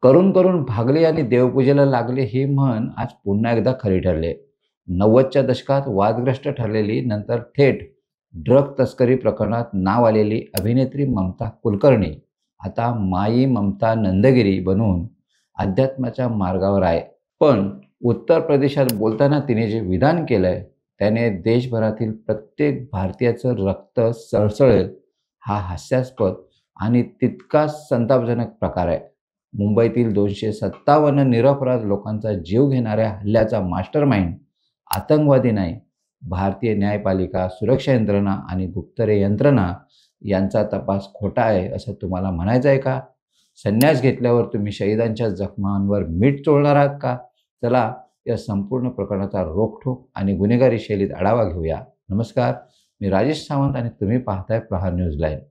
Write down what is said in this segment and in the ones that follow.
करून करून भागले आणि देवपूजेला लागले ही म्हण आज पुन्हा एकदा खरी ठरली. 90च्या दशकात वादग्रस्त ठरलेली नंतर थेट ड्रग तस्करी प्रकरणात नाव आलेली अभिनेत्री ममता कुलकर्णी आता माई ममता नंदगिरी बनून अध्यात्माच्या मार्गावर आहे. पण उत्तर प्रदेशात बोलताना तिने जे विधान केलंय त्याने देशभरातील प्रत्येक भारतीयाचं रक्त सळसळेल हा हास्यास्पद आणि तितकाच संतापजनक प्रकार आहे. मुंबईतील 257 निरपराध लोकांचा जीव घेणाऱ्या हल्ल्याचा मास्टरमाइंड आतंकवादी नाही, भारतीय न्यायपालिका, सुरक्षा यंत्रणा आणि गुप्तरे यंत्रणा यांचा तपास खोटा आहे असं तुम्हाला म्हणायचं आहे का? संन्यास घेतल्यावर तुम्ही शहीदांच्या जखमांवर मीठ चोळणार आहात का? चला या संपूर्ण प्रकरणाचा रोखठोक आणि गुन्हेगारी शैलीत आढावा घेऊया. नमस्कार, मी राजेश सावंत आणि तुम्ही पाहताय प्रहार न्यूज लाईव्ह.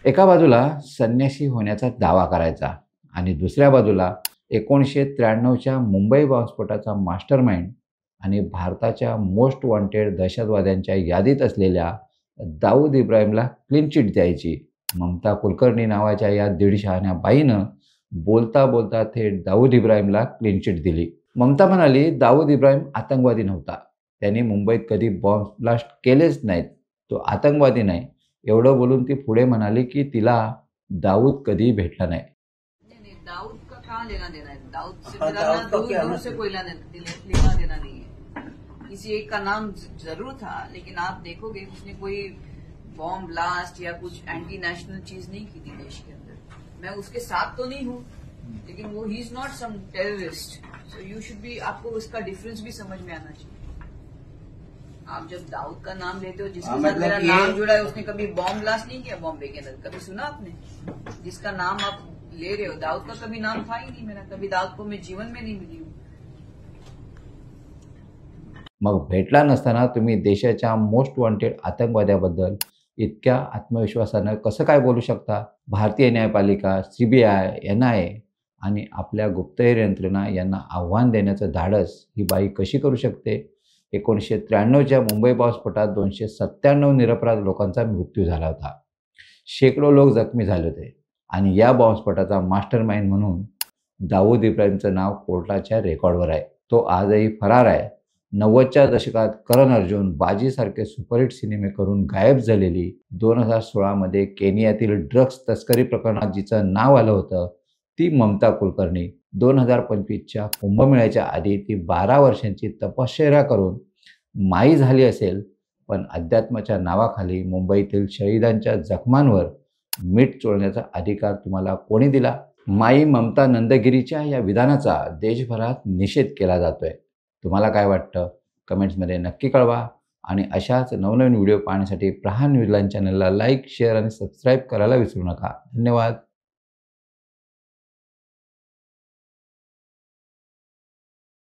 एका बाजूला संन्यासी होण्याचा दावा करायचा आणि दुसऱ्या बाजूला 1993च्या मुंबई बॉम्बस्फोटाचा मास्टरमाइंड आणि भारताच्या मोस्ट वॉन्टेड दहशतवाद्यांच्या यादीत असलेल्या दाऊद इब्राहिमला क्लीन चिट द्यायची. ममता कुलकर्णी नावाच्या या दीड शहाण्या बाईनं बोलता बोलता थेट दाऊद इब्राहिमला क्लीन चिट दिली. ममता म्हणाली, दाऊद इब्राहिम आतंकवादी नव्हता, त्यांनी मुंबईत कधी बॉम्ब ब्लास्ट केलेच नाहीत, तो आतंकवादी नाही. एवढं बोलून ती पुढे म्हणाली की तिला दाऊद कधी भेटला नाही. दाऊद का कहाँ लेना देना है? दाऊद से मेरा दूर से कोई लेना देना नहीं है. किसी एक का नाम जरूर था, लेकिन आप देखोगे उसने कोई बॉम्ब ब्लास्ट या कुछ एंटी नेशनल चीज नहीं की थी देश के अंदर. मैं उसके साथ तो नहीं हूँ, लेकिन वो he is not some terrorist. So you should be, आपको उसका डिफरेंस भी समझ में आना चाहिए. आप जब दाऊद का नाम लेते हो, जिसके साथ मेरा नाम जुड़ा है, उसने कभी बॉम्ब ब्लास्ट नहीं किया बॉम्बे के अंदर. कभी सुना आपने? जिसका नाम आप ले रहे हो, दाऊद का कभी नाम था ही नहीं मेरा. कभी दाऊद को मैं जीवन में नहीं मिली हूँ. मग भेटला नसताना तुम्ही देशाच्या मोस्ट वॉन्टेड आतंकवाद्याबद्दल इतक्या आत्मविश्वासानं कसं काय बोलू शकता? भारतीय न्यायपालिका, CBI, NIA आणि आपल्या गुप्तहेर यंत्रणा यांना आव्हान देण्याचं धाडस ही बाई कशी करू शकते? 1993च्या मुंबई बॉम्बस्फोटात 297 निरपराध लोकांचा मृत्यू झाला होता. शेकडो लोक जखमी झाले होते आणि या बॉम्बस्फोटाचा मास्टरमाइंड म्हणून दाऊद इब्राहिमचं नाव कोर्टाच्या रेकॉर्डवर आहे. तो आजही फरार आहे. 90च्या दशकात करण अर्जुन, बाजीसारखे सुपरहिट सिनेमे करून गायब झालेली 2016मध्ये केनियातील ड्रग्ज तस्करी प्रकरणात जिचं नाव आलं होतं ती ममता कुलकर्णी 2025च्या कुंभमेळ्याच्या आधी ती 12 वर्षांची तपश्चर्या करून माई झाली असेल, पण अध्यात्माच्या नावाखाली मुंबईतील शहीदांच्या जखमांवर मीठ चोळण्याचा अधिकार तुम्हाला कोणी दिला? माई ममता नंदगिरीच्या या विधानाचा देशभरात निषेध केला जातोय. तुम्हाला काय वाटतं? कमेंट्समध्ये नक्की कळवा आणि अशाच नवनवीन व्हिडिओ पाहण्यासाठी प्रहार न्यूज लाईव्ह चॅनलला लाईक, शेअर आणि सबस्क्राईब करायला विसरू नका. धन्यवाद.